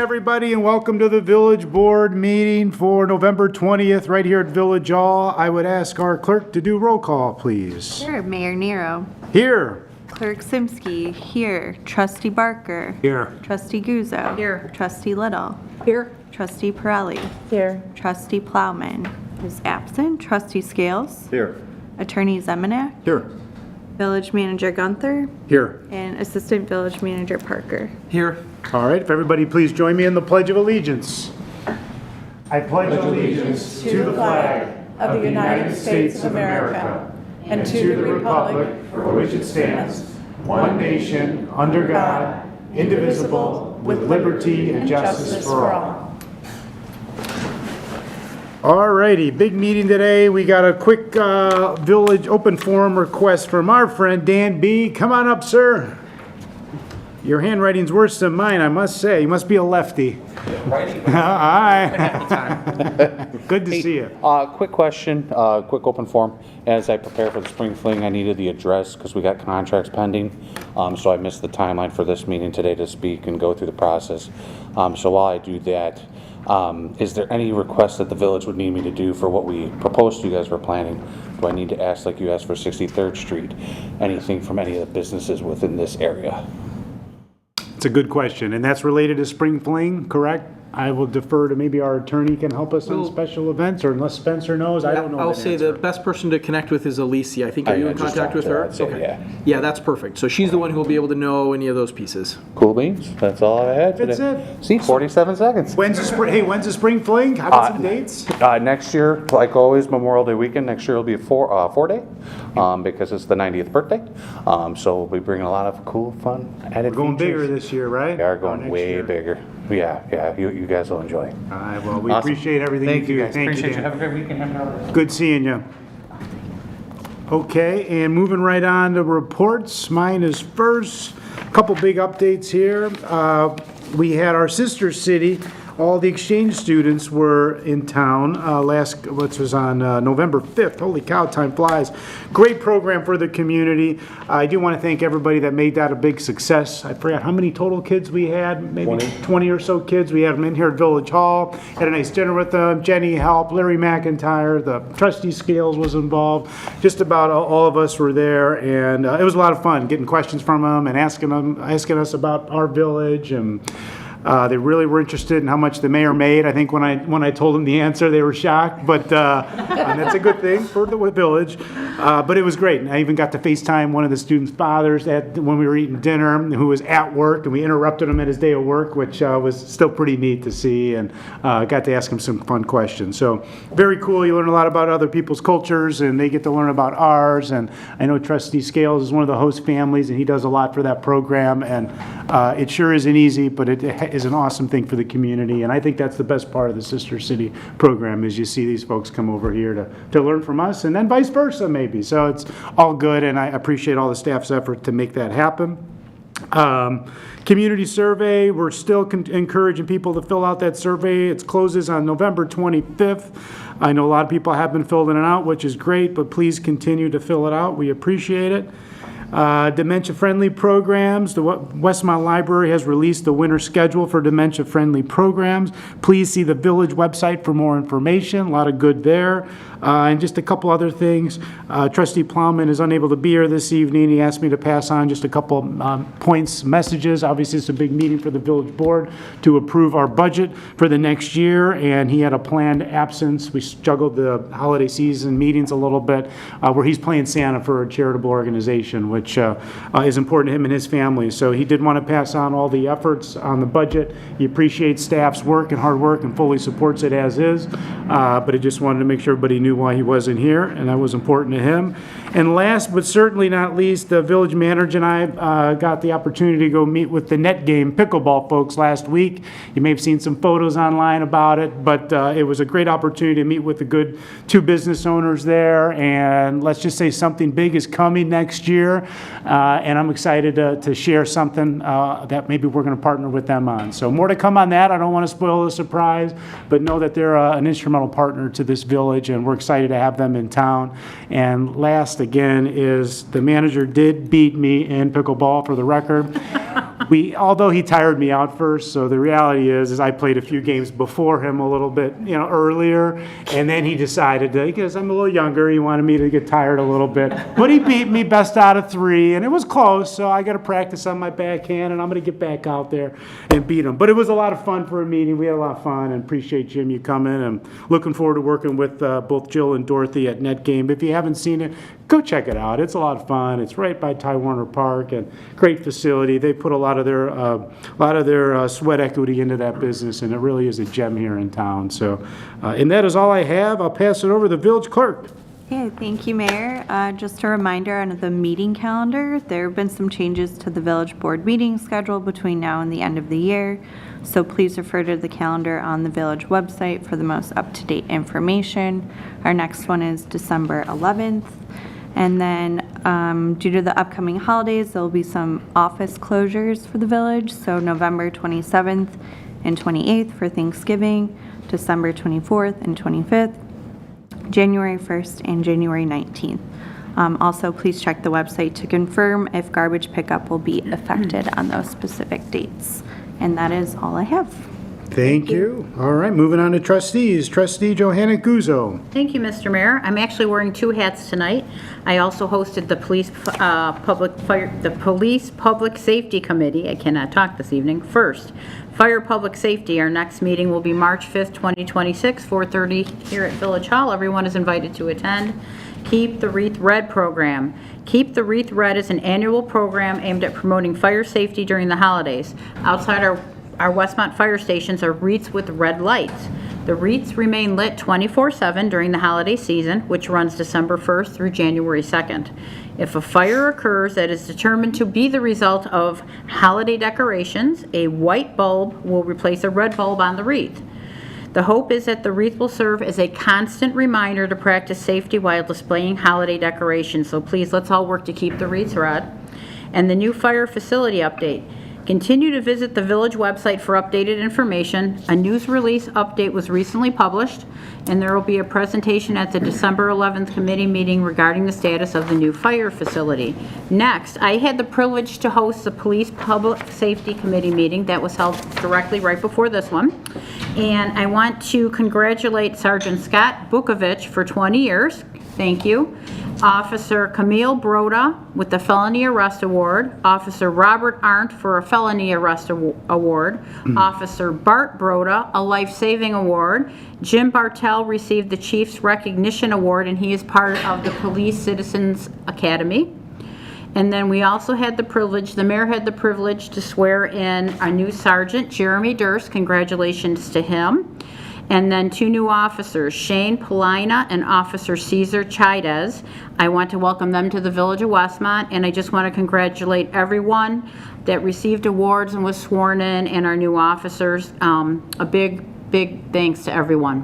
everybody, and welcome to the Village Board meeting for November 20th, right here at Village Hall. I would ask our clerk to do roll call, please. Sure. Mayor Nero. Here. Clerk Simsky. Here. Trustee Barker. Here. Trustee Guzzo. Here. Trustee Little. Here. Trustee Pirelli. Here. Trustee Plowman is absent. Trustee Scales. Here. Attorney Zemanek. Here. Village Manager Gunther. Here. And Assistant Village Manager Parker. Here. All right, if everybody please join me in the Pledge of Allegiance. I pledge allegiance to the flag of the United States of America and to the republic for which it stands, one nation, under God, indivisible, with liberty and justice for all. All righty, big meeting today. We got a quick village open forum request from our friend Dan B. Come on up, sir. Your handwriting's worse than mine, I must say. You must be a lefty. Hi. Good to see you. Quick question, quick open forum. As I prepare for the spring fling, I needed the address because we got contracts pending. So I missed the timeline for this meeting today to speak and go through the process. So while I do that, is there any requests that the village would need me to do for what we proposed to you guys were planning? Do I need to ask, like you asked for 63rd Street, anything from any of the businesses within this area? It's a good question, and that's related to Spring Fling, correct? I will defer to maybe our attorney can help us on special events, or unless Spencer knows, I don't know. I'll say the best person to connect with is Alicia. I think, are you in contact with her? Okay. Yeah, that's perfect. So she's the one who will be able to know any of those pieces. Cool beans. That's all I had today. That's it. See, 47 seconds. When's the Spring Fling? How about some dates? Next year, like always, Memorial Day weekend. Next year will be a four-day because it's the 90th birthday. So we'll be bringing a lot of cool, fun added Going features. bigger this year, right? We are going way year. bigger. Yeah. You guys will enjoy. All right, well, we Awesome. appreciate everything Thank you you do. guys. Thank Appreciate you. Dan. Have a great weekend. Happy holidays. Good seeing you. Okay, and moving right on to reports. Mine is first. A couple big updates here. We had our sister city. All the exchange students were in town which was on November 5th. Holy cow, time flies. Great program for the community. I do want to thank everybody that made that a big success. I forgot how many total kids we had, maybe 20 or so kids. We had them in here at Village Hall, had a nice dinner with them. Jenny helped, Larry McIntyre, the trustee Scales was involved. Just about all of us were there, and it was a lot of fun getting questions from them and asking us about our village, and they really were interested in how much the mayor made. I think when I told them the answer, they were shocked, but and that's a good thing for the village. But it was great. And I even got to FaceTime one of the students' fathers when we were eating dinner, who was at work, and we interrupted him at his day of work, which was still pretty neat to see, and got to ask him some fun questions. So very cool. You learn a lot about other people's cultures, and they get to learn about ours. And I know Trustee Scales is one of the host families, and he does a lot for that program. And it sure isn't easy, but it is an awesome thing for the community, and I think that's the best part of the Sister City program is you see these folks come over here to learn from us, and then vice versa maybe. So it's all good, and I appreciate all the staff's effort to make that happen. Community survey, we're still encouraging people to fill out that survey. It closes on November 25th. I know a lot of people have been filling it out, which is great, but please continue to fill it out. We appreciate it. Dementia-friendly programs. The Westmont Library has released the winter schedule for dementia-friendly programs. Please see the village website for more information. A lot of good there. And just a couple other things. Trustee Plowman is unable to be here this evening. He asked me to pass on just a couple messages. Obviously, it's a big meeting for the village board to approve our budget for the next year, and he had a planned absence. We juggled the holiday season meetings a little bit, where he's playing Santa for a charitable organization, which is important to him and his family. So he did want to pass on all the efforts on the budget. He appreciates staff's work and hard work and fully supports it as is, but he just wanted to make sure everybody knew why he wasn't here, and that was important to him. And last but certainly not least, the village manager and I got the opportunity to go meet with the net game pickleball folks last week. You may have seen some photos online about it, but it was a great opportunity to meet with the good two business owners there, and let's just say something big is coming next year, and I'm excited to share something that maybe we're going to partner with them on. So more to come on that. I don't want to spoil the surprise, but know that they're an instrumental partner to this village, and we're excited to have them in town. And last, again, is the manager did beat me in pickleball, for the record. although he tired me out first, so the reality is I played a few games before him a little bit, earlier, and then he decided to, because I'm a little younger, he wanted me to get tired a little bit. But he beat me best out of 3, and it was close, so I got to practice on my backhand, and I'm going to get back out there and beat him. But it was a lot of fun for a meeting. We had a lot of fun, and appreciate, Jim, you coming, and looking forward to working with both Jill and Dorothy at NetGame. If you haven't seen it, go check it out. It's a lot of fun. It's right by Ty Warner Park, and great facility. They put a lot of their sweat equity into that business, and it really is a gem here in town. So, and that is all I have. I'll pass it over to the village clerk. Okay, thank you, Mayor. Just a reminder on the meeting calendar, there have been some changes to the village board meeting schedule between now and the end of the year. So please refer to the calendar on the village website for the most up-to-date information. Our next one is December 11th. And then due to the upcoming holidays, there will be some office closures for the village. So November 27th and 28th for Thanksgiving, December 24th and 25th, January 1st and January 19th. Also, please check the website to confirm if garbage pickup will be affected on those specific dates. And that is all I have. Thank you. All right, moving on to trustees. Trustee Johanna Guzzo. Thank you, Mr. Mayor. I'm actually wearing 2 hats tonight. I also hosted the Police Public Safety Committee. I cannot talk this evening. First, Fire Public Safety. Our next meeting will be March 5th, 2026, 4:30 here at Village Hall. Everyone is invited to attend. Keep the Wreath Red program. Keep the Wreath Red is an annual program aimed at promoting fire safety during the holidays. Outside our Westmont fire stations are wreaths with red lights. The wreaths remain lit 24/7 during the holiday season, which runs December 1st through January 2nd. If a fire occurs that is determined to be the result of holiday decorations, a white bulb will replace a red bulb on the wreath. The hope is that the wreath will serve as a constant reminder to practice safety while displaying holiday decorations. So please, let's all work to keep the wreaths red. And the new fire facility update. Continue to visit the village website for updated information. A news release update was recently published, and there will be a presentation at the December 11th committee meeting regarding the status of the new fire facility. Next, I had the privilege to host the Police Public Safety Committee meeting that was held directly right before this one. And I want to congratulate Sergeant Scott Bukovich for 20 years. Thank you. Officer Camille Broda with the Felony Arrest Award, Officer Robert Arndt for a Felony Arrest Award, Officer Bart Broda, a Life Saving Award, Jim Bartell received the Chief's Recognition Award, and he is part of the Police Citizens Academy. And then we also had the mayor had the privilege to swear in a new sergeant, Jeremy Durst. Congratulations to him. And then 2 new officers, Shane Polina and Officer Cesar Chaidez. I want to welcome them to the Village of Westmont, and I just want to congratulate everyone that received awards and was sworn in, and our new officers. A big, big thanks to everyone.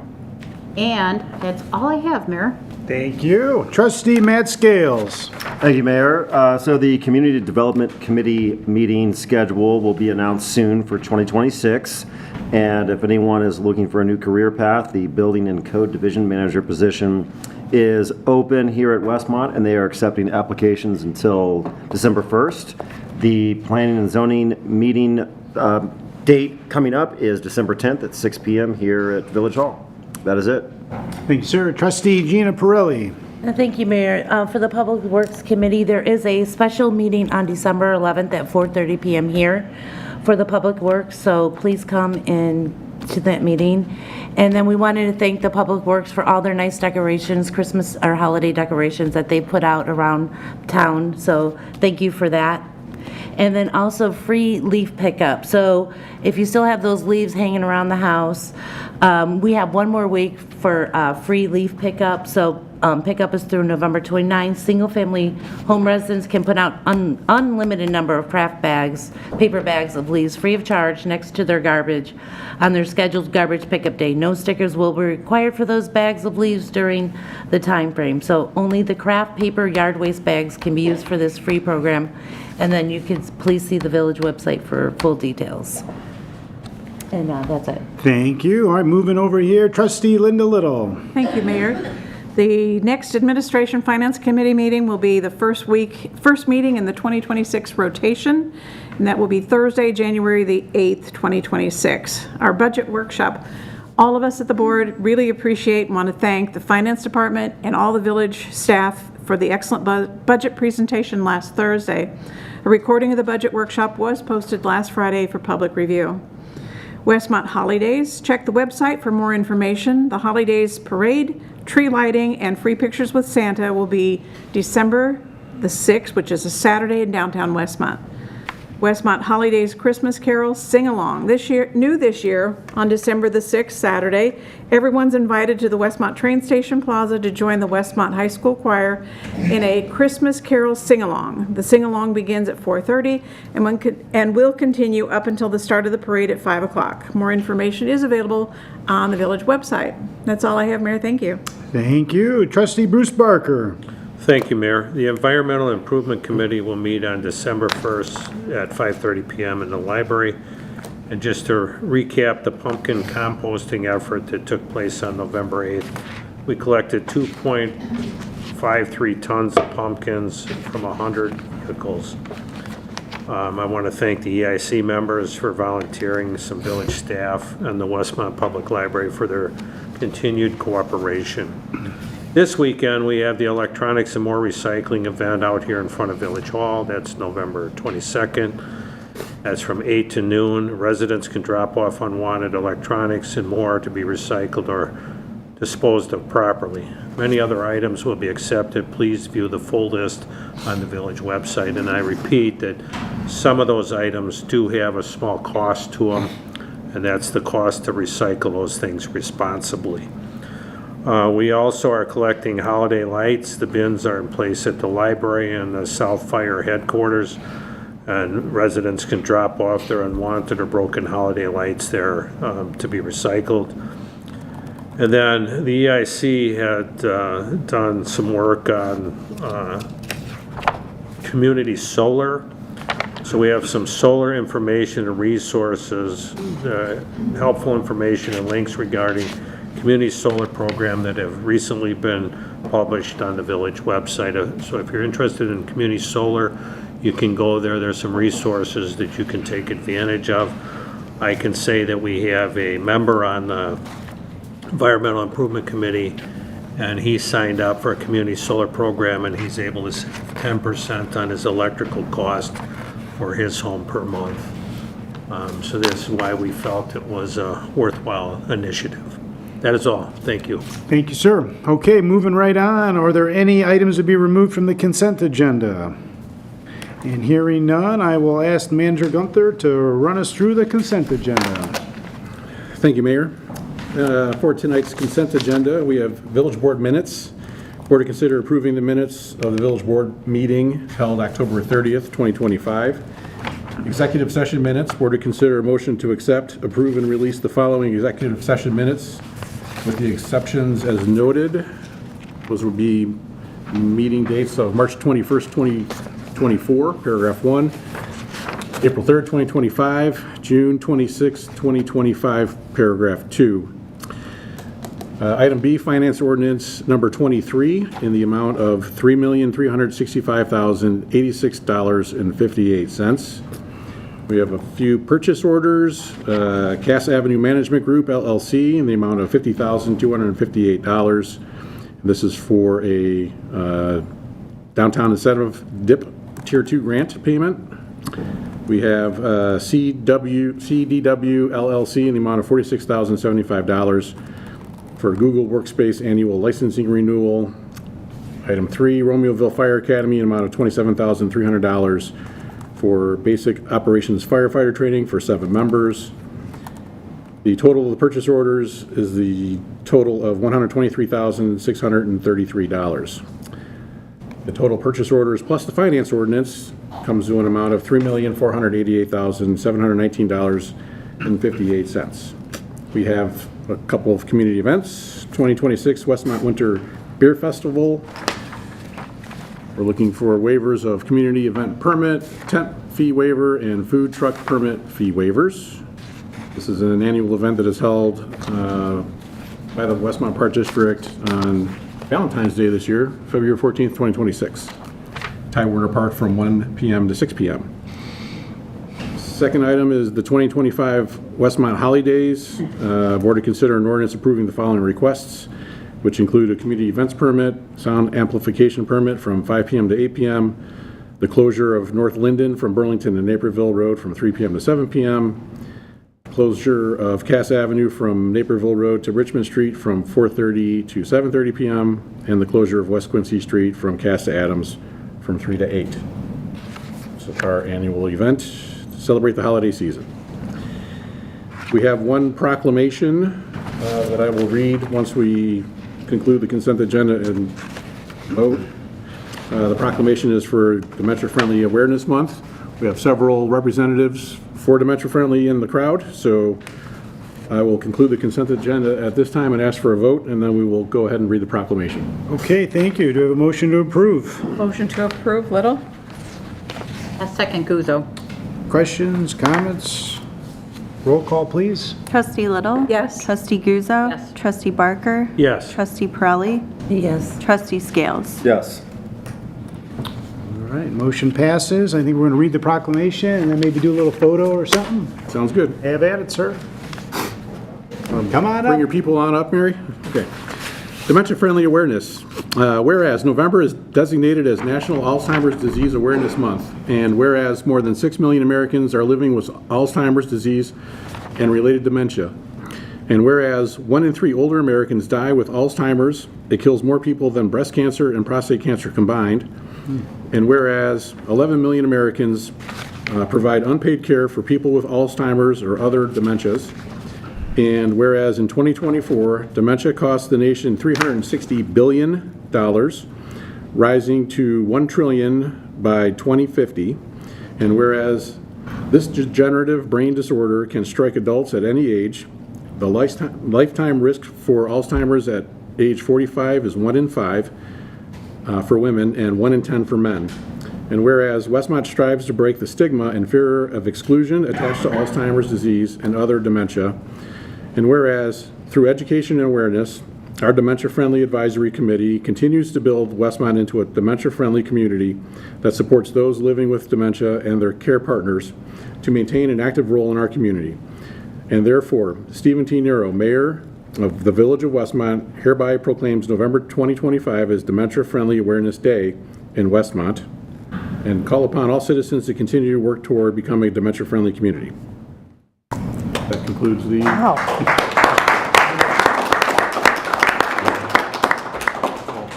And that's all I have, Mayor. Thank you. Trustee Matt Scales. Thank you, Mayor. So the Community Development Committee meeting schedule will be announced soon for 2026. And if anyone is looking for a new career path, the Building and Code Division Manager position is open here at Westmont, and they are accepting applications until December 1st. The Planning and Zoning meeting date coming up is December 10th at 6 p.m. here at Village Hall. That is it. Thank you, sir. Trustee Gina Pirelli. Thank you, Mayor. For the Public Works Committee, there is a special meeting on December 11th at 4:30 p.m. here for the Public Works, so please come in to that meeting. And then we wanted to thank the Public Works for all their nice decorations, Christmas or holiday decorations that they put out around town, so thank you for that. And then also free leaf pickup. So if you still have those leaves hanging around the house, we have 1 more week for free leaf pickup. So pickup is through November 29th. Single-family home residents can put out unlimited number of craft bags, paper bags of leaves free of charge next to their garbage on their scheduled garbage pickup day. No stickers will be required for those bags of leaves during the time frame. So only the craft paper yard waste bags can be used for this free program. And then you can please see the village website for full details. And that's it. Thank you. All right, moving over here. Trustee Linda Little. Thank you, Mayor. The next Administration Finance Committee meeting will be the first meeting in the 2026 rotation, and that will be Thursday, January the 8th, 2026. Our budget workshop. All of us at the board really appreciate and want to thank the Finance Department and all the village staff for the excellent budget presentation last Thursday. A recording of the budget workshop was posted last Friday for public review. Westmont Holidays. Check the website for more information. The Holidays Parade, tree lighting, and free pictures with Santa will be December the 6th, which is a Saturday in downtown Westmont. Westmont Holidays Christmas Carol Sing-Along. This year, on December the 6th, Saturday, everyone's invited to the Westmont Train Station Plaza to join the Westmont High School Choir in a Christmas Carol Sing-Along. The sing-along begins at 4:30 and will continue up until the start of the parade at 5 o'clock. More information is available on the village website. That's all I have, Mayor. Thank you. Thank you. Trustee Bruce Barker. Thank you, Mayor. The Environmental Improvement Committee will meet on December 1st at 5:30 PM in the library. And just to recap the pumpkin composting effort that took place on November 8th, we collected 2.53 tons of pumpkins from 100 vehicles. I want to thank the EIC members for volunteering, some village staff, and the Westmont Public Library for their continued cooperation. This weekend, we have the Electronics and More Recycling event out here in front of Village Hall. That's November 22nd. That's from 8 to noon. Residents can drop off unwanted electronics and more to be recycled or disposed of properly. Many other items will be accepted. Please view the full list on the village website. And I repeat that some of those items do have a small cost to them, and that's the cost to recycle those things responsibly. We also are collecting holiday lights. The bins are in place at the library and the South Fire headquarters, and residents can drop off their unwanted or broken holiday lights there to be recycled. And then the EIC had done some work on community solar. So we have some solar information and resources, helpful information and links regarding community solar program that have recently been published on the village website. So if you're interested in community solar, you can go there. There's some resources that you can take advantage of. I can say that we have a member on the Environmental Improvement Committee, and he signed up for a community solar program, and he's able to save 10% on his electrical cost for his home per month. So this is why we felt it was a worthwhile initiative. That is all. Thank you. Thank you, sir. Okay, moving right on. Are there any items to be removed from the consent agenda? And hearing none, I will ask Manager Gunther to run us through the consent agenda. Thank you, Mayor. For tonight's consent agenda, we have village board minutes. Board to consider approving the minutes of the village board meeting held October 30th, 2025. Executive session minutes. Board to consider a motion to accept, approve, and release the following executive session minutes with the exceptions as noted. Those would be meeting dates of March 21st, 2024, paragraph 1, April 3rd, 2025, June 26th, 2025, paragraph 2. Item B, finance ordinance number 23 in the amount of $3,365,086.58. We have a few purchase orders. Cass Avenue Management Group, LLC, in the amount of $50,258. This is for a downtown incentive DIP Tier 2 grant payment. We have CDW, LLC, in the amount of $46,075 for Google Workspace annual licensing renewal. Item 3, Romeoville Fire Academy, in the amount of $27,300 for basic operations firefighter training for 7 members. The total of the purchase orders is the total of $123,633. The total purchase orders plus the finance ordinance comes to an amount of $3,488,719.58. We have a couple of community events. 2026 Westmont Winter Beer Festival. We're looking for waivers of community event permit, tent fee waiver, and food truck permit fee waivers. This is an annual event that is held by the Westmont Park District on Valentine's Day this year, February 14th, 2026. Ty Warner Park from 1 p.m. to 6 p.m. Second item is the 2025 Westmont Holidays. Board to consider an ordinance approving the following requests, which include a community events permit, sound amplification permit from 5 p.m. to 8 p.m., the closure of North Linden from Burlington to Naperville Road from 3 p.m. to 7 p.m., closure of Cass Avenue from Naperville Road to Richmond Street from 4:30 to 7:30 p.m., and the closure of West Quincy Street from Cass to Adams from 3 to 8. So our annual event to celebrate the holiday season. We have one proclamation that I will read once we conclude the consent agenda and vote. The proclamation is for Dementia Friendly Awareness Month. We have several representatives for Dementia Friendly in the crowd, so I will conclude the consent agenda at this time and ask for a vote, and then we will go ahead and read the proclamation. Okay, thank you. Do we have a motion to approve? Motion to approve, Little? A second, Guzzo. Questions, comments? Roll call, please. Trustee Little? Yes. Trustee Guzzo? Yes. Trustee Barker? Yes. Trustee Pirelli? Yes. Trustee Scales? Yes. All right, motion passes. I think we're going to read the proclamation and then maybe do a little photo or something. Sounds good. Have at it, sir. Come on Bring your up. people on up, Mary. Okay. Dementia Friendly Awareness. Whereas November is designated as National Alzheimer's Disease Awareness Month, and whereas more than 6 million Americans are living with Alzheimer's disease and related dementia, and whereas 1 in 3 older Americans die with Alzheimer's, it kills more people than breast cancer and prostate cancer combined, and whereas 11 million Americans provide unpaid care for people with Alzheimer's or other dementias, and whereas in 2024, dementia cost the nation $360 billion, rising to $1 trillion by 2050, and whereas this degenerative brain disorder can strike adults at any age, the lifetime risk for Alzheimer's at age 45 is 1 in 5 for women and 1 in 10 for men. And whereas Westmont strives to break the stigma and fear of exclusion attached to Alzheimer's disease and other dementia, and whereas through education and awareness, our Dementia Friendly Advisory Committee continues to build Westmont into a dementia-friendly community that supports those living with dementia and their care partners to maintain an active role in our community. And therefore, Stephen T. Nero, Mayor of the Village of Westmont, hereby proclaims November 2025 as Dementia Friendly Awareness Day in Westmont, and call upon all citizens to continue to work toward becoming a dementia-friendly community. That concludes the...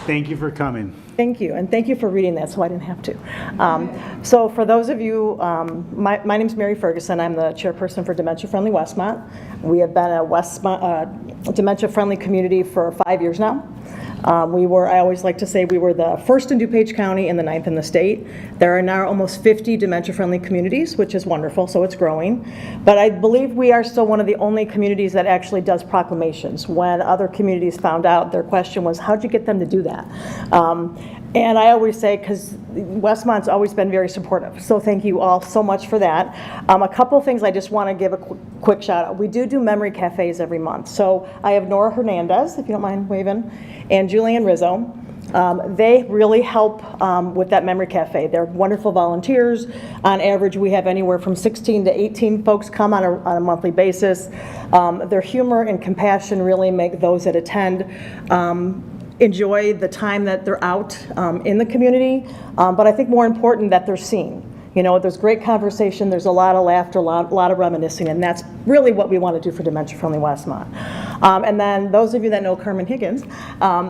Thank you for coming. Thank you, and thank you for reading that, so I didn't have to. So for those of you, my name's Mary Ferguson. I'm the chairperson for Dementia Friendly Westmont. We have been a Westmont Dementia Friendly community for 5 years now. I always like to say we were the first in DuPage County and the 9th in the state. There are now almost 50 dementia-friendly communities, which is wonderful, so it's growing. But I believe we are still one of the only communities that actually does proclamations. When other communities found out, their question was, how'd you get them to do that? And I always say, because Westmont's always been very supportive, so thank you all so much for that. A couple things I just want to give a quick shout out. We do memory cafes every month. So I have Nora Hernandez, if you don't mind waving, and Julian Rizzo. They really help with that memory cafe. They're wonderful volunteers. On average, we have anywhere from 16 to 18 folks come on a monthly basis. Their humor and compassion really make those that attend enjoy the time that they're out in the community, but I think more important that they're seen. You know, there's great conversation, there's a lot of laughter, a lot of reminiscing, and that's really what we want to do for Dementia Friendly Westmont. And then those of you that know Carmen Higgins,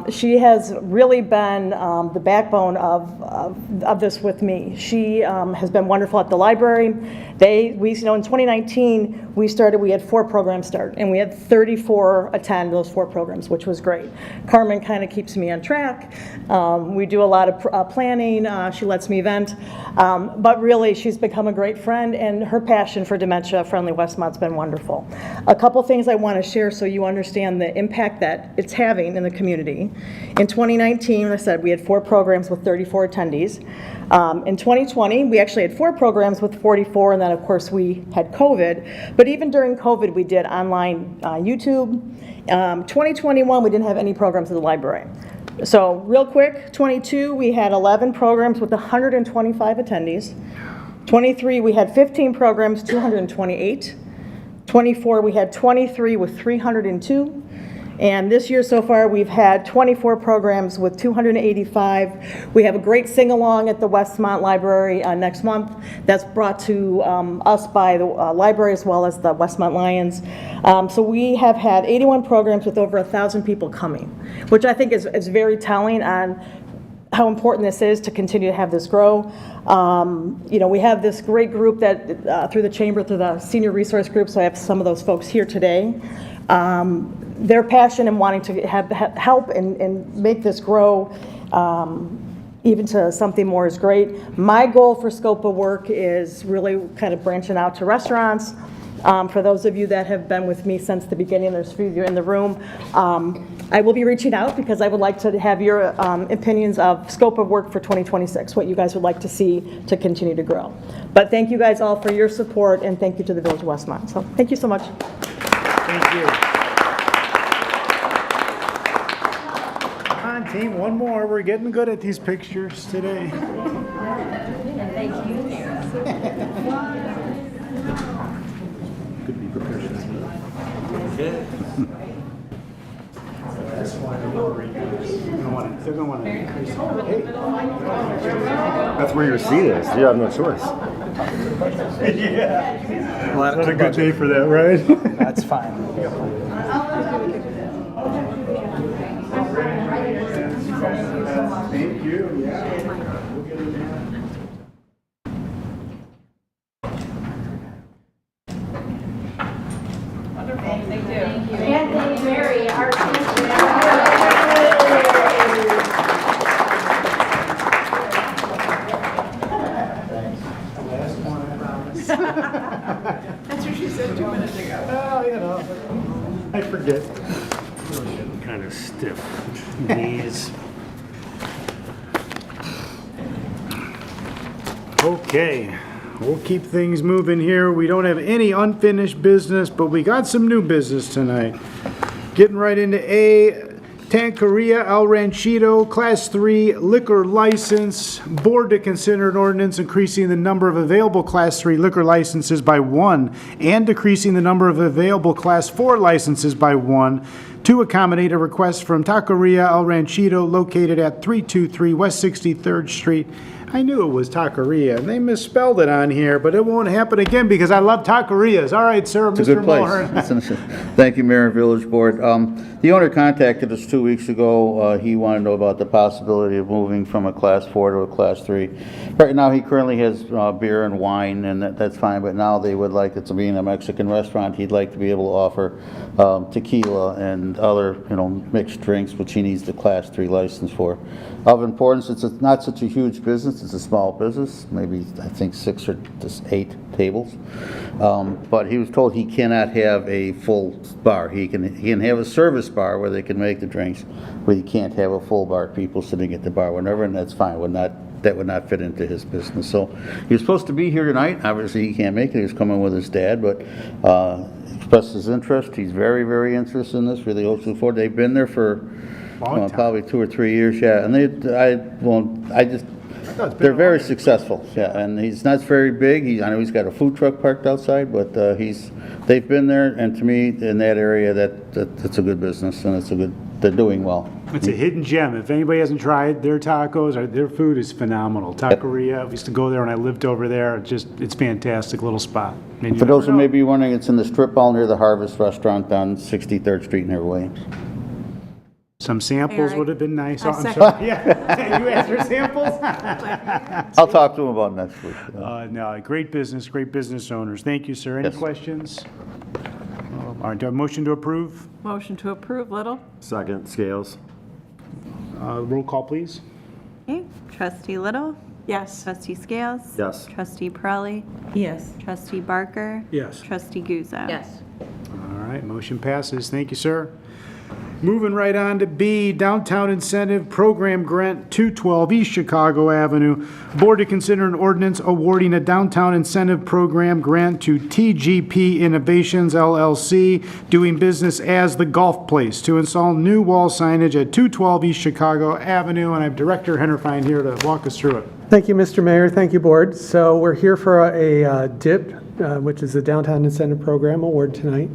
she has really been the backbone of this with me. She has been wonderful at the library. In 2019, we had 4 programs start, and we had 34 attend those 4 programs, which was great. Carmen kind of keeps me on track. We do a lot of planning. She lets me vent. But really, she's become a great friend, and her passion for Dementia Friendly Westmont's been wonderful. A couple things I want to share so you understand the impact that it's having in the community. In 2019, as I said, we had 4 programs with 34 attendees. In 2020, we actually had 4 programs with 44, and then of course we had COVID. But even during COVID, we did online YouTube. 2021, we didn't have any programs at the library. So real quick, 22, we had 11 programs with 125 attendees. 23, we had 15 programs, 228. 24, we had 23 with 302. And this year so far, we've had 24 programs with 285. We have a great sing-along at the Westmont Library next month. That's brought to us by the library as well as the Westmont Lions. So we have had 81 programs with over 1,000 people coming, which I think is very telling on how important this is to continue to have this grow. You know, we have this great group that, through the chamber, through the senior resource group, so I have some of those folks here today. Their passion and wanting to help and make this grow even to something more is great. My goal for scope of work is really kind of branching out to restaurants. For those of you that have been with me since the beginning, there's a few of you in the room, I will be reaching out because I would like to have your opinions of scope of work for 2026, what you guys would like to see to continue to grow. But thank you guys all for your support, and thank you to the Village of Westmont. So thank you so much. Thank you. Come on, team, one more. We're getting good at these pictures today. That's where your seat is. You have no choice. It's not a good day for that, right? That's fine. Thank you. That's what she said 2 minutes ago. Well, you know, I forget. Kind of stiff knees. Okay, we'll keep things moving here. We don't have any unfinished business, but we got some new business tonight. Getting right into A, Tanqueria El Ranchito, Class 3 liquor license. Board to consider an ordinance increasing the number of available Class 3 liquor licenses by 1 and decreasing the number of available Class 4 licenses by 1 to accommodate a request from Taqueria El Ranchito located at 323 West 63rd Street. I knew it was Taqueria, and they misspelled it on here, but it won't happen again because I love taquerias. All right, sir, It's a Mr. good place. Moore. Thank you, Mayor and Village Board. The owner contacted us 2 weeks ago. He wanted to know about the possibility of moving from a Class 4 to a Class 3. Right now, he currently has beer and wine, and that's fine, but now they would like it to be in a Mexican restaurant. He'd like to be able to offer tequila and other, mixed drinks, which he needs the Class 3 license for. Of importance, it's not such a huge business. It's a small business, maybe, I think, 6 or 8 tables. But he was told he cannot have a full bar. He can have a service bar where they can make the drinks, but he can't have a full bar, people sitting at the bar whenever, and that's fine. That would not fit into his business. So he was supposed to be here tonight. Obviously, he can't make it. He was coming with his dad, but expressed his interest. He's very, very interested in this, really hopes to forward. They've been there for probably 2 or 3 years, yeah. And they're very successful, yeah. And he's not very big. I know he's got a food truck parked outside, but they've been there, and to me, in that area, that's a good business, and they're doing well. It's a hidden gem. If anybody hasn't tried their tacos, their food is phenomenal. Taqueria, we used to go there when I lived over there. It's fantastic little spot. For those who may be wondering, it's in the strip mall near the Harvest Restaurant on 63rd Street near Williams. Some samples would have been nice. I Oh, I'm second. sorry. Yeah, you asked for samples? I'll talk to him about next week. No, great business owners. Thank you, sir. Any Yes. questions? All right, do I have a motion to approve? Motion to approve, Little? Second, Scales. Roll call, please. Okay, Trustee Little? Yes. Trustee Scales? Yes. Trustee Pirelli? Yes. Trustee Barker? Yes. Trustee Guzzo? Yes. All right, motion passes. Thank you, sir. Moving right on to B, Downtown Incentive Program Grant 212 East Chicago Avenue. Board to consider an ordinance awarding a Downtown Incentive Program Grant to TGP Innovations LLC, doing business as the Golf Place, to install new wall signage at 212 East Chicago Avenue. And I have Director Hennerfein here to walk us through it. Thank you, Mr. Mayor. Thank you, Board. So we're here for a DIP, which is the Downtown Incentive Program Award tonight.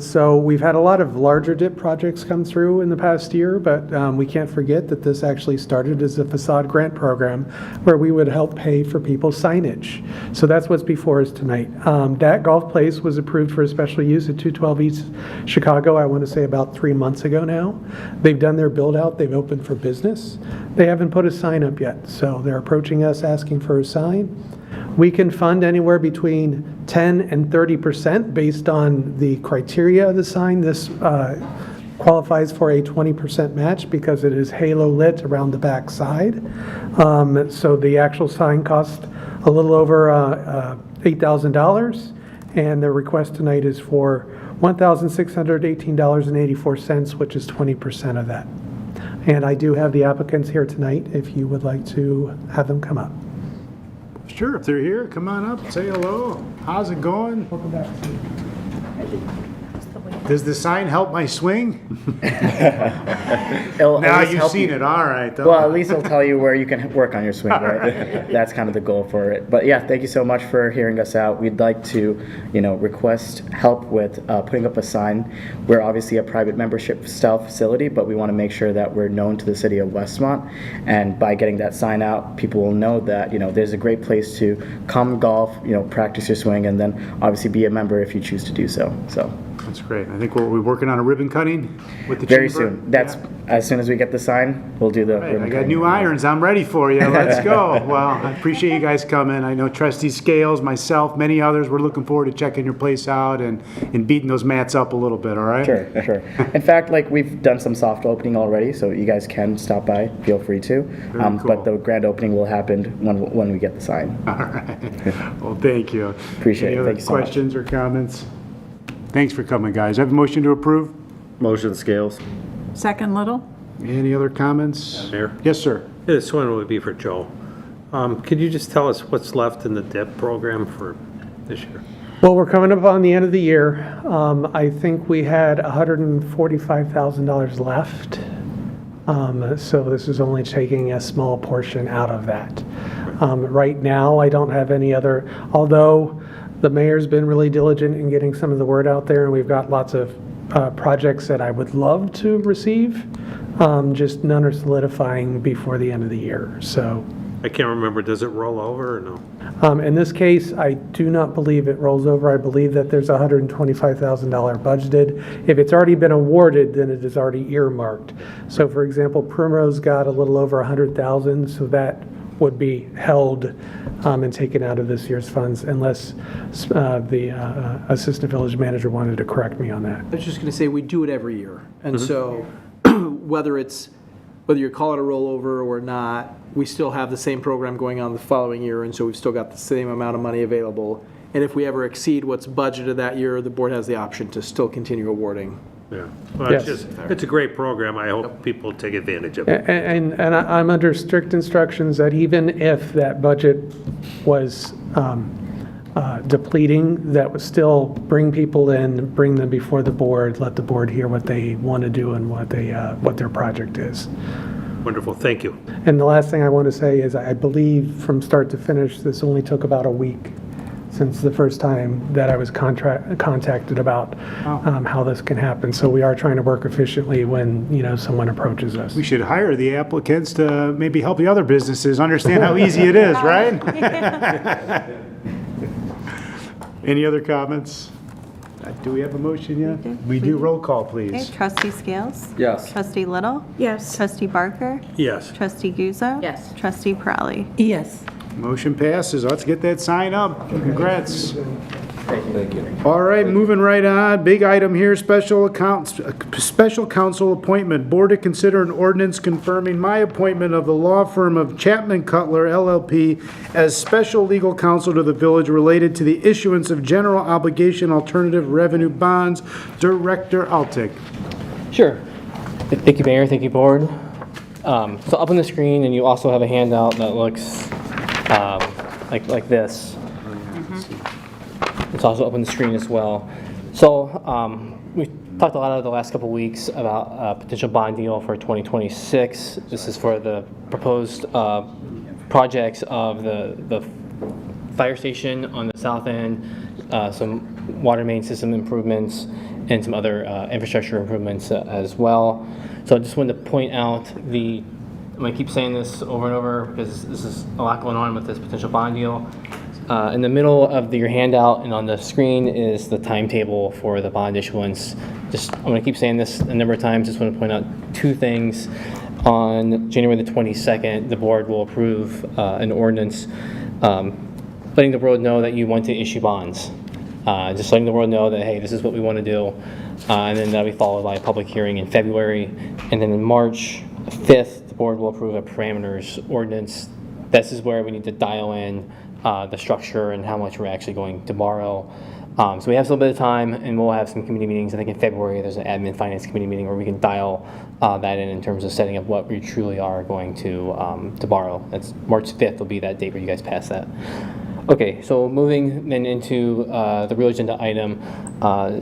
So we've had a lot of larger DIP projects come through in the past year, but we can't forget that this actually started as a facade grant program where we would help pay for people's signage. So that's what's before us tonight. That golf place was approved for a special use at 212 East Chicago, I want to say about 3 months ago now. They've done their build out, they've opened for business. They haven't put a sign up yet, so they're approaching us asking for a sign. We can fund anywhere between 10 and 30% based on the criteria of the sign. This qualifies for a 20% match because it is halo lit around the back side. So the actual sign costs a little over $8,000, and the request tonight is for $1,618.84, which is 20% of that. And I do have the applicants here tonight if you would like to have them come up. Sure, if they're here, come on up, say hello. How's it going? Welcome back. Does the sign help my swing? It'll at Now least you've help seen you. it, all right. Well, at least it'll tell you where you can work on your swing, right? That's kind of the goal for it. But yeah, thank you so much for hearing us out. We'd like to, request help with putting up a sign. We're obviously a private membership style facility, but we want to make sure that we're known to the city of Westmont. And by getting that sign out, people will know that, there's a great place to come golf, practice your swing, and then obviously be a member if you choose to do so. That's great. I think we're working on a ribbon cutting with the Very chamber. soon. That's as soon as we get the sign, we'll do the Right, ribbon I got cutting. new irons. I'm ready for you. Let's go. Well, I appreciate you guys coming. I know Trustee Scales, myself, many others, we're looking forward to checking your place out and beating those mats up a little bit, all right? Sure. In fact, we've done some soft opening already, so you guys can stop by. Feel free to. Very cool. But the grand opening will happen when we get the sign. All right. Well, thank you. Appreciate it. Any other Thank you so much. questions or comments? Thanks for coming, guys. I have a motion to approve. Motion Scales. Second, Little? Any other comments? Mayor? Yes, sir. This one would be for Joe. Could you just tell us what's left in the DIP program for this year? Well, we're coming up on the end of the year. I think we had $145,000 left. So this is only taking a small portion out of that. Right now, I don't have any other, although the mayor's been really diligent in getting some of the word out there, and we've got lots of projects that I would love to receive. Just none are solidifying before the end of the year. So I can't remember, does it roll over or no? in this case, I do not believe it rolls over. I believe that there's $125,000 budgeted. If it's already been awarded, then it is already earmarked. So for example, Primrose got a little over 100,000, so that would be held and taken out of this year's funds unless the assistant village manager wanted to correct me on that. I was just going to say, we do it every year. And so whether you call it a rollover or not, we still have the same program going on the following year, and so we've still got the same amount of money available. And if we ever exceed what's budgeted that year, the board has the option to still continue awarding. Yeah. Well, it's Yes. it's a great program. I hope people take advantage of it. And I'm under strict instructions that even if that budget was depleting, that would still bring people in, bring them before the board, let the board hear what they want to do and what their project is. Wonderful, thank you. And the last thing I want to say is I believe from start to finish, this only took about a week since the first time that I was contacted about how this can happen. So we are trying to work efficiently when, someone approaches us. We should hire the applicants to maybe help the other businesses understand how easy it is, right? Any other comments? Do we have a motion yet? We do. Roll call, Okay, please. Trustee Scales? Yes. Trustee Little? Yes. Trustee Barker? Yes. Trustee Guzzo? Yes. Trustee Prowley? Yes. Motion passes. Let's get that sign up. Congrats. Thank you. All right, moving right on. Big item here, special counsel appointment. Board to consider an ordinance confirming my appointment of the law firm of Chapman Cutler LLP as special legal counsel to the village related to the issuance of general obligation alternative revenue bonds. Director Altig. Sure. Thank you, Mayor. Thank you, Board. So up on the screen, and you also have a handout that looks like this. It's also up on the screen as well. So we talked a lot over the last couple weeks about a potential bond deal for 2026. This is for the proposed projects of the fire station on the south end, some water main system improvements, and some other infrastructure improvements as well. So I just wanted to point out I'm going to keep saying this over and over because this is a lot going on with this potential bond deal. In the middle of your handout and on the screen is the timetable for the bond issuance. I'm going to keep saying this a number of times. Just want to point out two things. On January the 22nd, the board will approve an ordinance letting the world know that you want to issue bonds. Just letting the world know that, hey, this is what we want to do. And then that'll be followed by a public hearing in February. And then on March 5th, the board will approve a parameters ordinance. This is where we need to dial in the structure and how much we're actually going to borrow. So we have a little bit of time, and we'll have some committee meetings. I think in February there's an admin finance committee meeting where we can dial that in terms of setting up what we truly are going to borrow. That's March 5th will be that date where you guys pass that. Okay, so moving then into the real agenda item,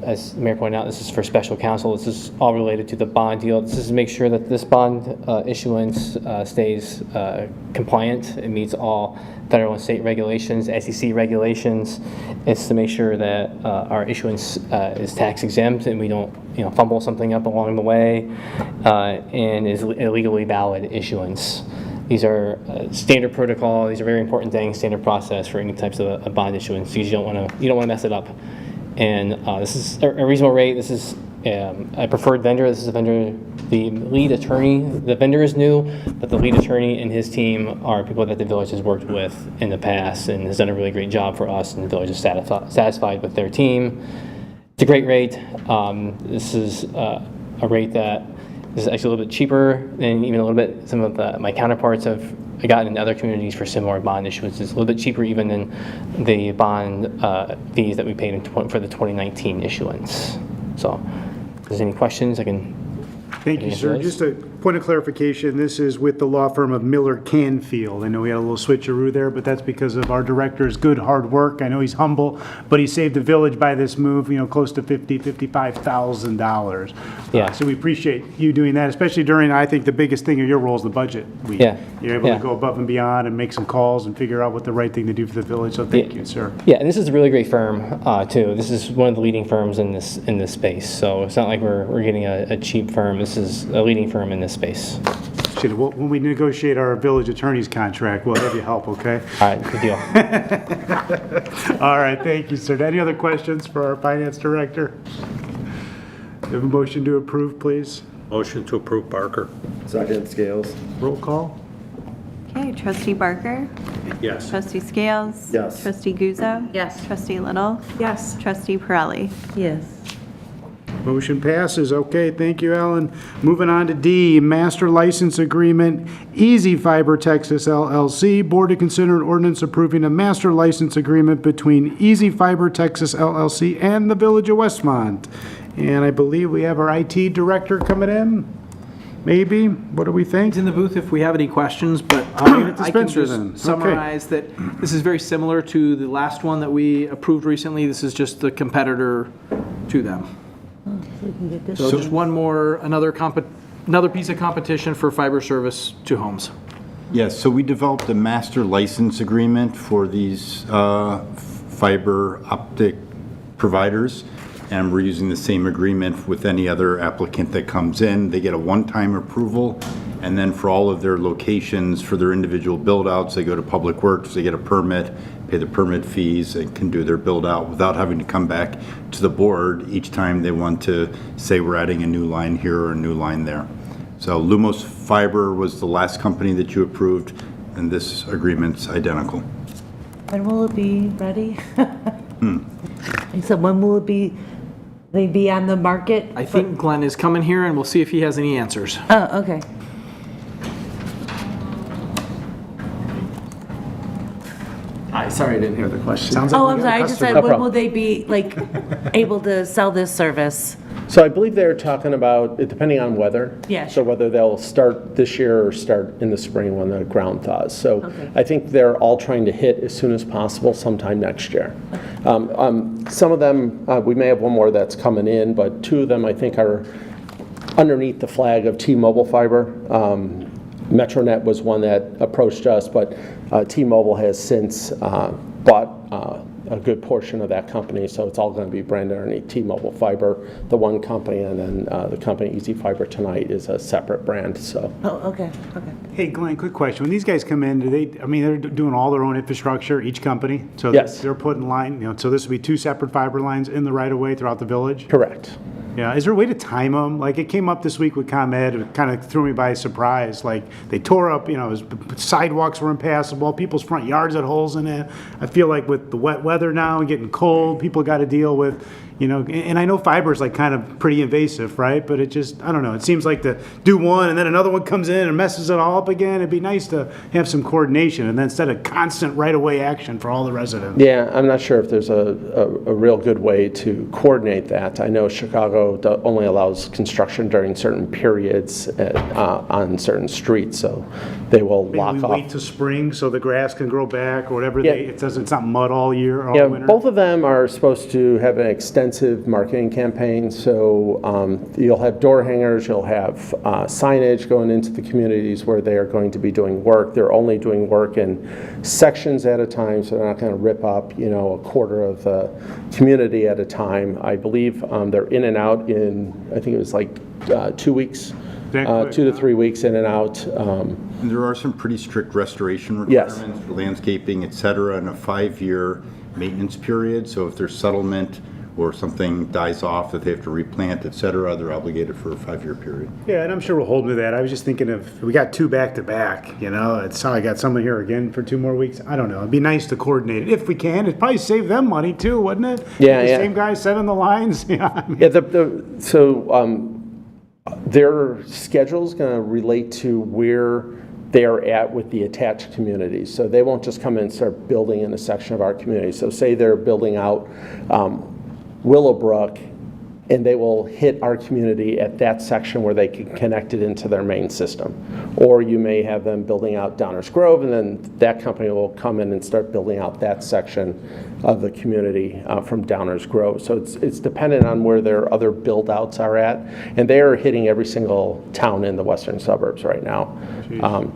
as the Mayor pointed out, this is for special counsel. This is all related to the bond deal. This is to make sure that this bond issuance stays compliant. It meets all federal and state regulations, SEC regulations. It's to make sure that our issuance is tax exempt and we don't fumble something up along the way and is a legally valid issuance. These are standard protocol. These are very important things, standard process for any types of a bond issuance. You don't want to mess it up. And this is a reasonable rate. This is a preferred vendor. This is a vendor. The lead attorney. The vendor is new, but the lead attorney and his team are people that the village has worked with in the past and has done a really great job for us. And the village is satisfied with their team. It's a great rate. This is a rate that is actually a little bit cheaper than even a little bit some of my counterparts have gotten in other communities for similar bond issuances. A little bit cheaper even than the bond fees that we paid for the 2019 issuance. So if there's any questions, I can Thank you, sir. Just a point of clarification, this is with the law firm of Miller Canfield. I know we had a little switcheroo there, but that's because of our director's good hard work. I know he's humble, but he saved the village by this move, close to $55,000. Yeah. So we appreciate you doing that, especially during, I think, the biggest thing of your role is the budget week. Yeah. You're able Yeah. to go above and beyond and make some calls and figure out what the right thing to do for the village, so thank you, sir. Yeah, and this is a really great firm, too. This is one of the leading firms in this space. So it's not like we're getting a cheap firm. This is a leading firm in this space. When we negotiate our village attorney's contract, we'll have you help, okay? All right, good deal. All right, thank you, sir. Any other questions for our finance director? We have a motion to approve, please. Motion to approve Barker. Second, Scales. Roll call. Okay, trustee Barker, Yes. trustee Scales. Yes. Trustee Guzzo. Yes. Trustee Little. Yes. Trustee Pirelli. Yes. Motion passes. Okay, thank you, Ellen. Moving on to D, Master License Agreement, Easy Fiber Texas LLC. Board to consider an ordinance approving a master license agreement between Easy Fiber Texas LLC and the Village of Westmont. And I believe we have our IT director coming in. Maybe. What do we think? He's in the booth if we have any questions, but I can Spencer then. just summarize that this is very similar to the last one that we approved recently. This is just the competitor to them. So just one more, another piece of competition for fiber service to homes. Yes, so we developed a master license agreement for these fiber optic providers, and we're using the same agreement with any other applicant that comes in. They get a one-time approval, and then for all of their locations, for their individual build-outs, they go to Public Works, they get a permit, pay the permit fees, and can do their build-out without having to come back to the board each time they want to say we're adding a new line here or a new line there. So Lumos Fiber was the last company that you approved, and this agreement's identical. When will it be ready? I said, when will they be on the market? I think Glenn is coming here, and we'll see if he has any answers. Oh, okay. Sorry, I didn't hear the question. Sounds like Oh, we I'm got a sorry, I just customer. said, when will they be, able to sell this service? So I believe they're talking about, depending on weather. Yeah, So sure. whether they'll start this year or start in the spring when the ground thaws. So Okay. I think they're all trying to hit as soon as possible sometime next year. Some of them, we may have one more that's coming in, but two of them I think are underneath the flag of T-Mobile fiber. Metronet was one that approached us, but T-Mobile has since bought a good portion of that company, so it's all going to be branded underneath T-Mobile Fiber, the one company, and then the company Easy Fiber Tonight is a separate brand, so. Oh, okay, okay. Hey, Glenn, quick question. When these guys come in, do they, I mean, they're doing all their own infrastructure, each company? So Yes. they're putting line, so this would be two separate fiber lines in the right of way throughout the village? Correct. Yeah, is there a way to time them? Like, it came up this week with ComEd, it kind of threw me by surprise. Like, they tore up, sidewalks were impassable, people's front yards had holes in it. I feel like with the wet weather now and getting cold, people got to deal with, and I know fiber is like kind of pretty invasive, right? But it just, I don't know, it seems like to do one and then another one comes in and messes it all up again. It'd be nice to have some coordination and then instead of constant right-of-way action for all the residents. Yeah, I'm not sure if there's a real good way to coordinate that. I know Chicago only allows construction during certain periods on certain streets, so they will lock Maybe we off. wait till spring so the grass can grow back or whatever. Yeah. It's not mud all year, all Yeah, winter. both of them are supposed to have an extensive marketing campaign. So you'll have door hangers, you'll have signage going into the communities where they are going to be doing work. They're only doing work in sections at a time, so they're not going to rip up, a quarter of the community at a time. I believe they're in and out in, I think it was like 2 weeks. 2 to 3 weeks in and out. And there are some pretty strict restoration Yes. requirements for landscaping, et cetera, and a 5-year maintenance period. So if there's settlement or something dies off that they have to replant, et cetera, they're obligated for a 5-year period. Yeah, and I'm sure we'll hold to that. I was just thinking of, we got two back-to-back, it's how I got someone here again for 2 more weeks. I don't know. It'd be nice to coordinate it if we can. It'd probably save them money too, wouldn't it? Yeah, The yeah. same guy setting the lines. Yeah, Their schedule is going to relate to where they're at with the attached communities. So they won't just come in and start building in a section of our community. So say they're building out Willowbrook, and they will hit our community at that section where they can connect it into their main system. Or you may have them building out Downers Grove, and then that company will come in and start building out that section of the community from Downers Grove. So it's dependent on where their other build-outs are at, and they are hitting every single town in the western suburbs right now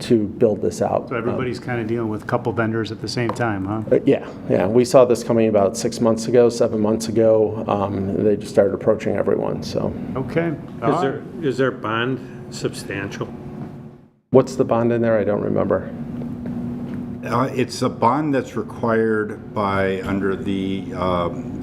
to build this out. So everybody's kind of dealing with a couple vendors at the same time, huh? Yeah. We saw this coming about 6 months ago, 7 months ago. They just started approaching everyone, so. Okay. Is their bond substantial? What's the bond in there? I don't remember. It's a bond that's required by, under the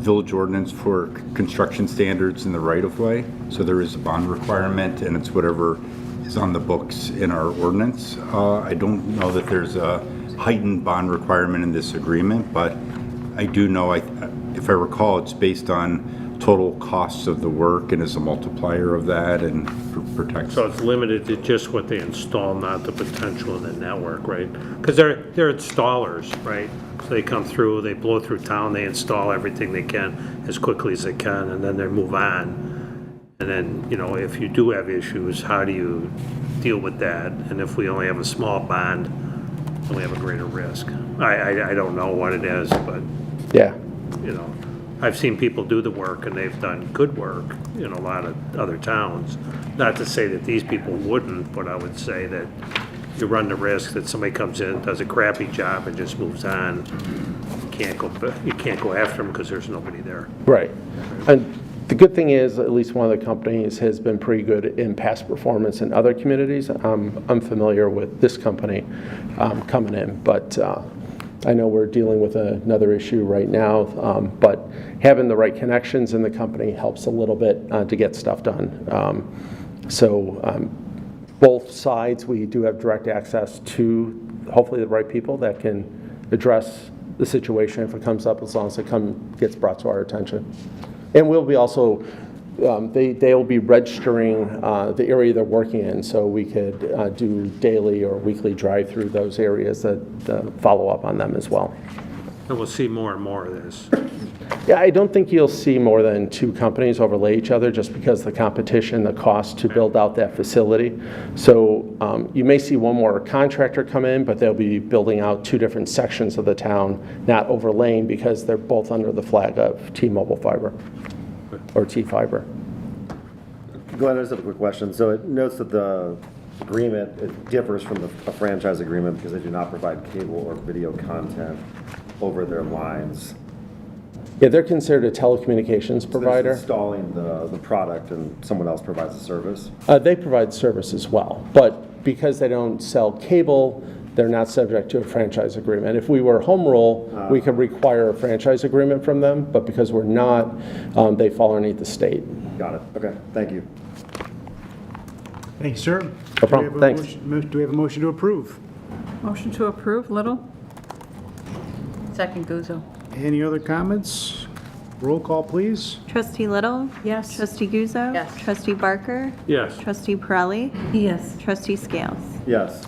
village ordinance for construction standards in the right-of-way. So there is a bond requirement, and it's whatever is on the books in our ordinance. I don't know that there's a heightened bond requirement in this agreement, but I do know, if I recall, it's based on total costs of the work and is a multiplier of that and protects. So it's limited to just what they install, not the potential in the network, right? Because they're installers, right? So they come through, they blow through town, they install everything they can as quickly as they can, and then they move on. And then, if you do have issues, how do you deal with that? And if we only have a small bond, then we have a greater risk. I don't know what it is, but yeah, I've seen people do the work and they've done good work in a lot of other towns. Not to say that these people wouldn't, but I would say that you run the risk that somebody comes in, does a crappy job and just moves on. You can't go after them because there's nobody there. Right. And the good thing is, at least one of the companies has been pretty good in past performance in other communities. I'm familiar with this company coming in, but I know we're dealing with another issue right now, but having the right connections in the company helps a little bit to get stuff done. Both sides, we do have direct access to hopefully the right people that can address the situation if it comes up, as long as it gets brought to our attention. And we'll be also, they'll be registering the area they're working in, so we could do daily or weekly drive through those areas that follow up on them as well. And we'll see more and more of this. Yeah, I don't think you'll see more than 2 companies overlay each other just because the competition, the cost to build out that facility. So you may see one more contractor come in, but they'll be building out 2 different sections of the town, not overlaying because they're both under the flag of T-Mobile Fiber or T-Fiber. Glenn, I just have a quick question. So it notes that the agreement, it differs from a franchise agreement because they do not provide cable or video content over their lines. Yeah, they're considered a telecommunications provider. So installing the product and someone else provides the service? They provide service as well, but because they don't sell cable, they're not subject to a franchise agreement. If we were home rule, we could require a franchise agreement from them, but because we're not, they fall underneath the state. Got it. Okay, thank you. Thank you, sir. No problem. Thanks. Do we have a motion to approve? Motion to approve, Little? Second, Guzzo. Any other comments? Roll call, please. Trustee Little? Yes. Trustee Guzzo? Yes. Trustee Barker? Yes. Trustee Pirelli? Yes. Trustee Scales? Yes.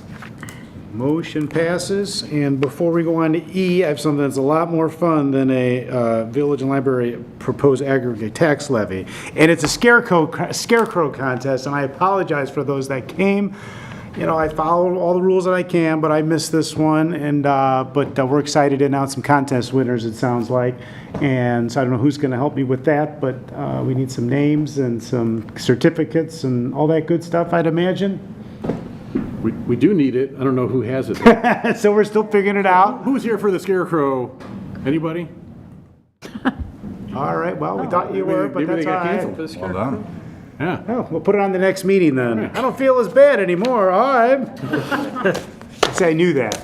Motion passes, and before we go on to E, I have something that's a lot more fun than a village and library proposed aggregate tax levy. And it's a scarecrow contest, and I apologize for those that came. You know, I followed all the rules that I can, but I missed this one, and but we're excited to announce some contest winners, it sounds like. And so I don't know who's going to help me with that, but we need some names and some certificates and all that good stuff, I'd imagine. We do need it. I don't know who has it. So we're still figuring it out. Who's here for the scarecrow? Anybody? All right, well, we thought you were, but Maybe they that's all got right. canceled. Well done. Yeah. Oh, we'll put it on the next meeting then. I don't feel as bad anymore, all right. Say I knew that.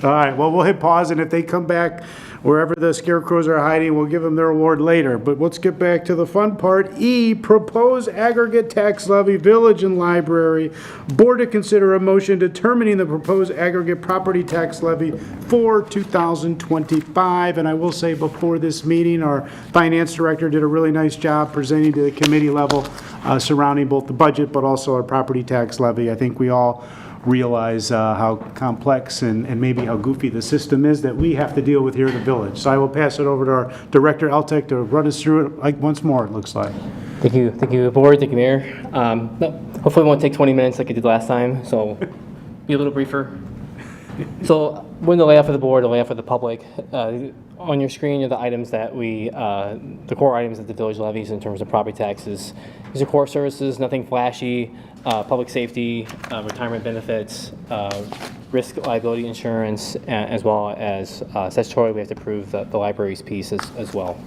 All right, well, we'll hit pause, and if they come back wherever the scarecrows are hiding, we'll give them their award later. But let's get back to the fun part. E, propose aggregate tax levy, village and library. Board to consider a motion determining the proposed aggregate property tax levy for 2025. And I will say before this meeting, our finance director did a really nice job presenting to the committee level surrounding both the budget but also our property tax levy. I think we all realize how complex and maybe how goofy the system is that we have to deal with here in the village. So I will pass it over to our Director Eltek to run us through it like once more, it looks like. Thank you, board. Thank you, Mayor. Hopefully it won't take 20 minutes like it did last time, so be a little briefer. So when the layout for the board, the layout for the public, on your screen are the items that the core items that the village levies in terms of property taxes. These are core services, nothing flashy, public safety, retirement benefits, risk liability insurance, as well as statutory, we have to prove the library's piece as well.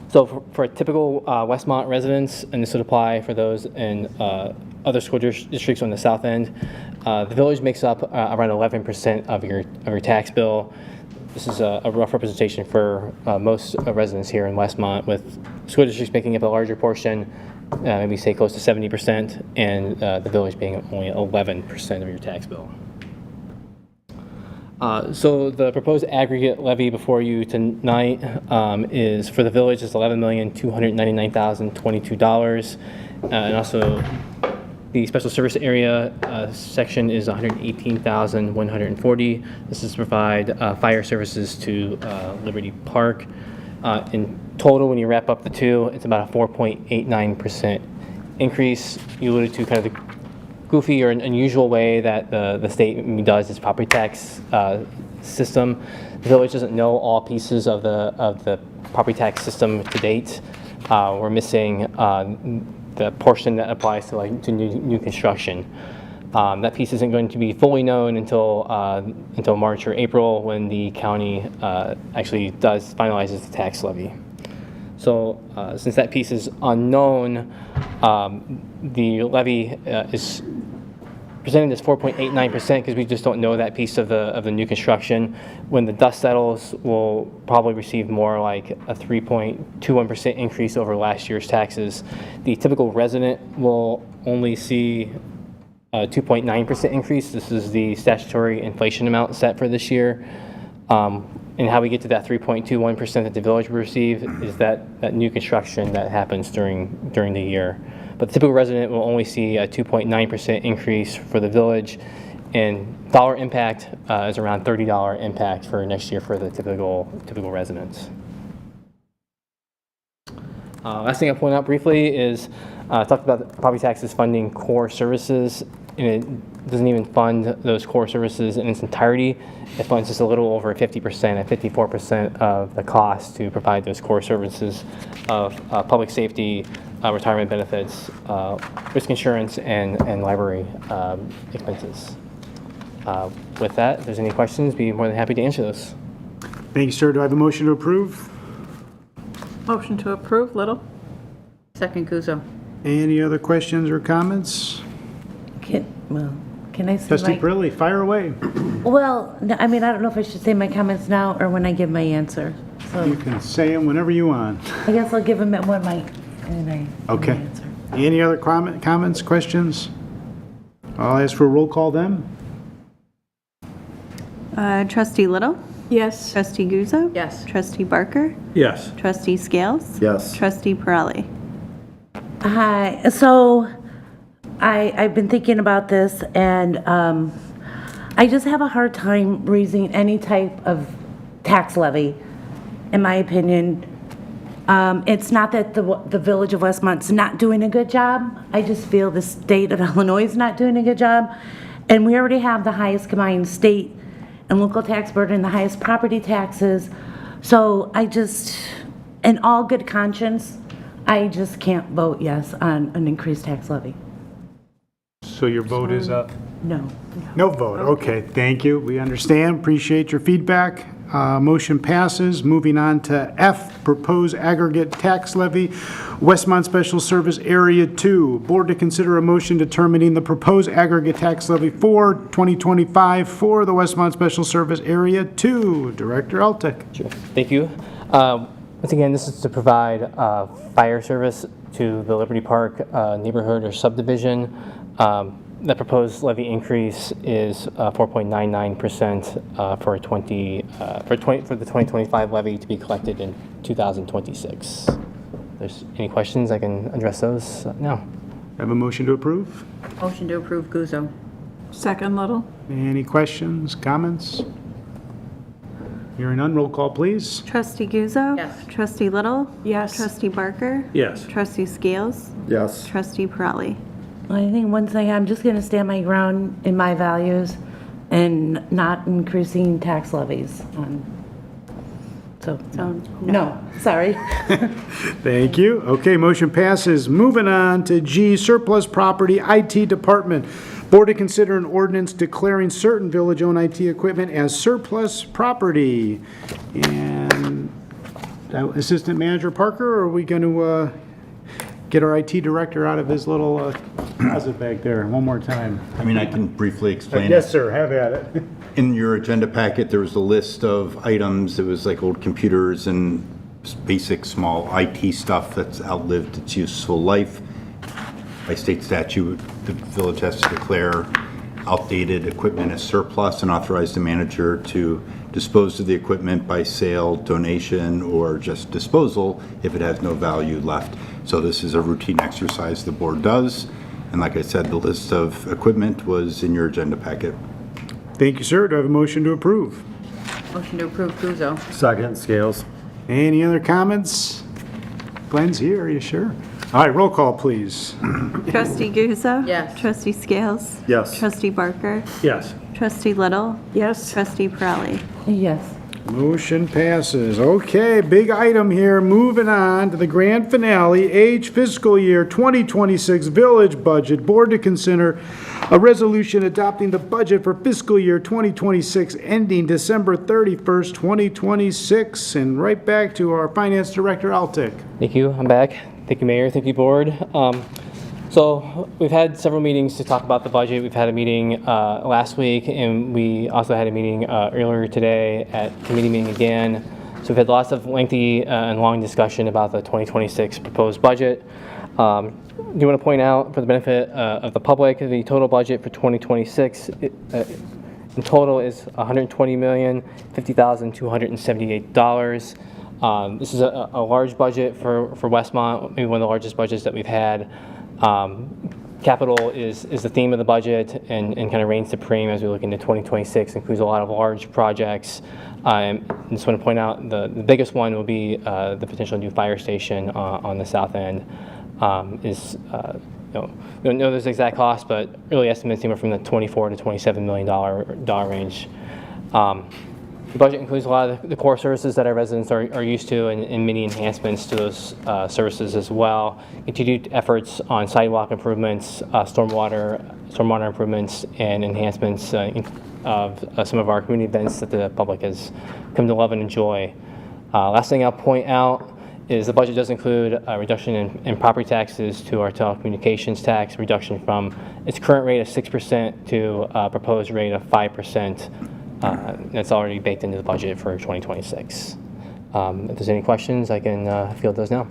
So for typical Westmont residents, and this would apply for those in other school districts on the south end, the village makes up around 11% of your tax bill. This is a rough representation for most residents here in Westmont, with school districts making up a larger portion, maybe say close to 70%, and the village being only 11% of your tax bill. So the proposed aggregate levy before you tonight is for the village is $11,299,022, and also the special service area section is $118,140. This is to provide fire services to Liberty Park. In total, when you wrap up the two, it's about a 4.89% increase. You alluded to kind of the goofy or unusual way that the state does its property tax system. The village doesn't know all pieces of the property tax system to date. We're missing the portion that applies to new construction. That piece isn't going to be fully known until March or April, when the county actually finalizes the tax levy. So since that piece is unknown, the levy is presented as 4.89% because we just don't know that piece of the new construction. When the dust settles, we'll probably receive more like a 3.21% increase over last year's taxes. The typical resident will only see a 2.9% increase. This is the statutory inflation amount set for this year. And how we get to that 3.21% that the village will receive is that new construction that happens during the year. But the typical resident will only see a 2.9% increase for the village, And dollar impact is around $30 impact for next year for the typical residents. Last thing I'll point out briefly is talked about the property taxes funding core services, and it doesn't even fund those core services in its entirety. It funds just a little over 50% at 54% of the cost to provide those core services of public safety, retirement benefits, risk insurance, and library expenses. With that, if there's any questions, be more than happy to answer those. Thank you, sir. Do I have a motion to approve? Motion to approve, Little? Second, Guzzo. Any other questions or comments? Can I say Trustee my... Brilli, fire away. Well, no, I mean, I don't know if I should say my comments now or when I give my answer. So You can say them whenever you want. I guess I'll give them at when I Okay. answer. Any other comments, questions? I'll ask for a roll call then. Trustee Little? Yes. Trustee Guzzo? Yes. Trustee Barker? Yes. Trustee Scales? Yes. Trustee Pirelli? Hi, so I've been thinking about this, and I just have a hard time raising any type of tax levy, in my opinion. It's not that the Village of Westmont's not doing a good job. I just feel the state of Illinois is not doing a good job, and we already have the highest combined state and local tax burden, the highest property taxes. So I just, in all good conscience, I just can't vote yes on an increased tax levy. So your vote is up? No. No vote. Okay, thank you. We understand, appreciate your feedback. Motion passes. Moving on to F, proposed aggregate tax levy, Westmont Special Service Area 2. Board to consider a motion determining the proposed aggregate tax levy for 2025 for the Westmont Special Service Area 2. Director Altic. Sure. Thank you. Once again, this is to provide fire service to the Liberty Park neighborhood or subdivision. The proposed levy increase is 4.99% for the 2025 levy to be collected in 2026. If there's any questions, I can address those now. Have a motion to approve? Motion to approve, Guzzo. Second, Little? Any questions, comments? Hearing none, roll call, please. Trustee Guzzo? Yes. Trustee Little? Yes. Trustee Barker? Yes. Trustee Scales? Yes. Trustee Pirelli? I think one thing, I'm just going to stand my ground in my values and not increasing tax levies on, so, no, sorry. Thank you. Okay, motion passes. Moving on to G, surplus property, IT department. Board to consider an ordinance declaring certain village-owned IT equipment as surplus property. And Assistant Manager Parker, or are we going to get our IT director out of his little closet back there one more time? I mean, I can briefly explain. Yes, sir, have at it. In your agenda packet, there was a list of items. It was like old computers and basic small IT stuff that's outlived its useful life. By state statute, the village has to declare outdated equipment as surplus and authorize the manager to dispose of the equipment by sale, donation, or just disposal if it has no value left. So this is a routine exercise the board does. And like I said, the list of equipment was in your agenda packet. Thank you, sir. Do I have a motion to approve? Motion to approve, Guzzo. Second, Scales. Any other comments? Glenn's here, are you sure? All right, roll call, please. Trustee Guzzo? Yes. Trustee Scales? Yes. Trustee Barker? Yes. Trustee Little? Yes. Trustee Pirelli? Yes. Motion passes. Okay, big item here. Moving on to the grand finale, H fiscal year 2026 village budget. Board to consider a resolution adopting the budget for fiscal year 2026 ending December 31st, 2026. And right back to our Finance Director, Altic. Thank you. I'm back. Thank you, Mayor. Thank you, Board. So we've had several meetings to talk about the budget. We've had a meeting last week, and we also had a meeting earlier today at committee meeting again. So we've had lots of lengthy and long discussion about the 2026 proposed budget. I do want to point out, for the benefit of the public, the total budget for 2026 in total is $120,050,278. This is a large budget for Westmont, maybe one of the largest budgets that we've had. Capital is the theme of the budget and kind of reigns supreme as we look into 2026. Includes a lot of large projects. I just want to point out the biggest one will be the potential new fire station on the south end. We don't know this exact cost, but early estimates anywhere from the $24 to $27 million range. The budget includes a lot of the core services that our residents are used to and many enhancements to those services as well. Continued efforts on sidewalk improvements, stormwater improvements, and enhancements of some of our community events that the public has come to love and enjoy. Last thing I'll point out is the budget does include a reduction in property taxes to our telecommunications tax, reduction from its current rate of 6% to a proposed rate of 5%. That's already baked into the budget for 2026. If there's any questions, I can field those now.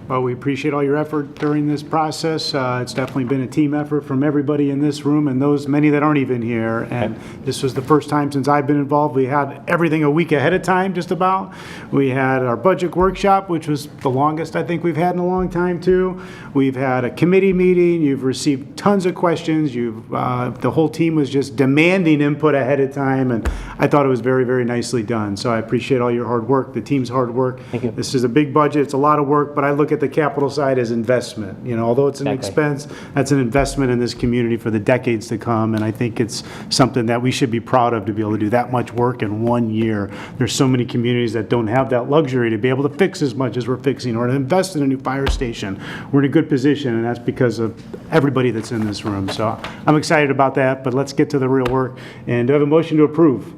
Well, we appreciate all your effort during this process. It's definitely been a team effort from everybody in this room and those many that aren't even here. And this was the first time since I've been involved. We had everything a week ahead of time, just about. We had our budget workshop, which was the longest I think we've had in a long time, too. We've had a committee meeting. You've received tons of questions. The whole team was just demanding input ahead of time, and I thought it was very, very nicely done. So I appreciate all your hard work, the team's hard work. Thank you. This is a big budget. It's a lot of work, but I look at the capital side as investment. Although it's an expense, that's an investment in this community for the decades to come, and I think it's something that we should be proud of, to be able to do that much work in 1 year. There's so many communities that don't have that luxury to be able to fix as much as we're fixing or to invest in a new fire station. We're in a good position, and that's because of everybody that's in this room. So I'm excited about that, but let's get to the real work. And do I have a motion to approve?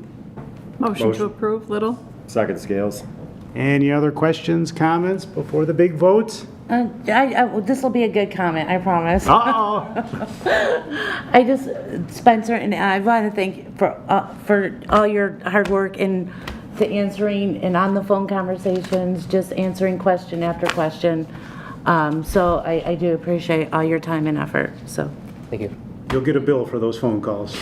Motion to approve, Little? Second, Scales. Any other questions, comments before the big vote? This will be a good comment, I promise. Uh-oh. Spencer, and I want to thank for all your hard work and to answering and on the phone conversations, just answering question after question. So I do appreciate all your time and effort, so. Thank you. You'll get a bill for those phone calls.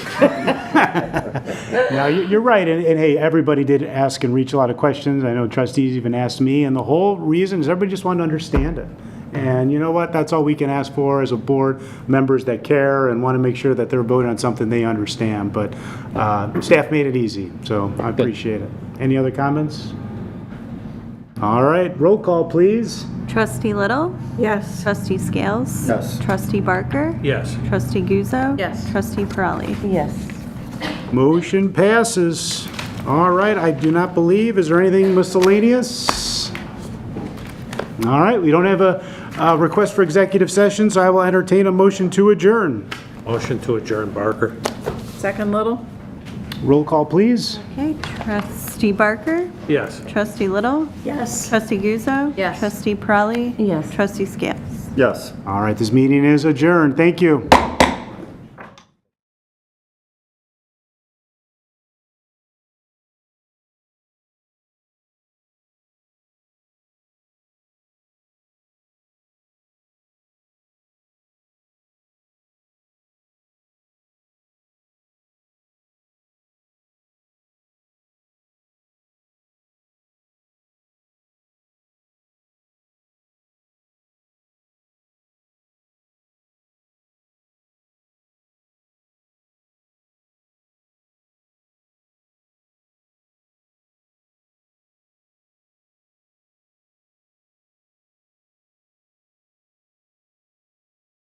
Now, you're right, and hey, everybody did ask and reach a lot of questions. I know trustees even asked me, and the whole reason is everybody just wanted to understand it. And you know what? That's all we can ask for as a board, members that care and want to make sure that they're voting on something they understand. But staff made it easy, so I appreciate it. Any other comments? All right, roll call, please. Trustee Little? Yes. Trustee Scales? Yes. Trustee Barker? Yes. Trustee Guzzo? Yes. Trustee Pirelli? Yes. Motion passes. All right, I do not believe, is there anything miscellaneous? All right, we don't have a request for executive session, so I will entertain a motion to adjourn. Motion to adjourn, Barker. Second, Little? Roll call, please. Okay, Trustee Barker? Yes. Trustee Little? Yes. Trustee Guzzo? Yes. Trustee Pirelli? Yes. Trustee Scales? Yes. All right, this meeting is adjourned. Thank you.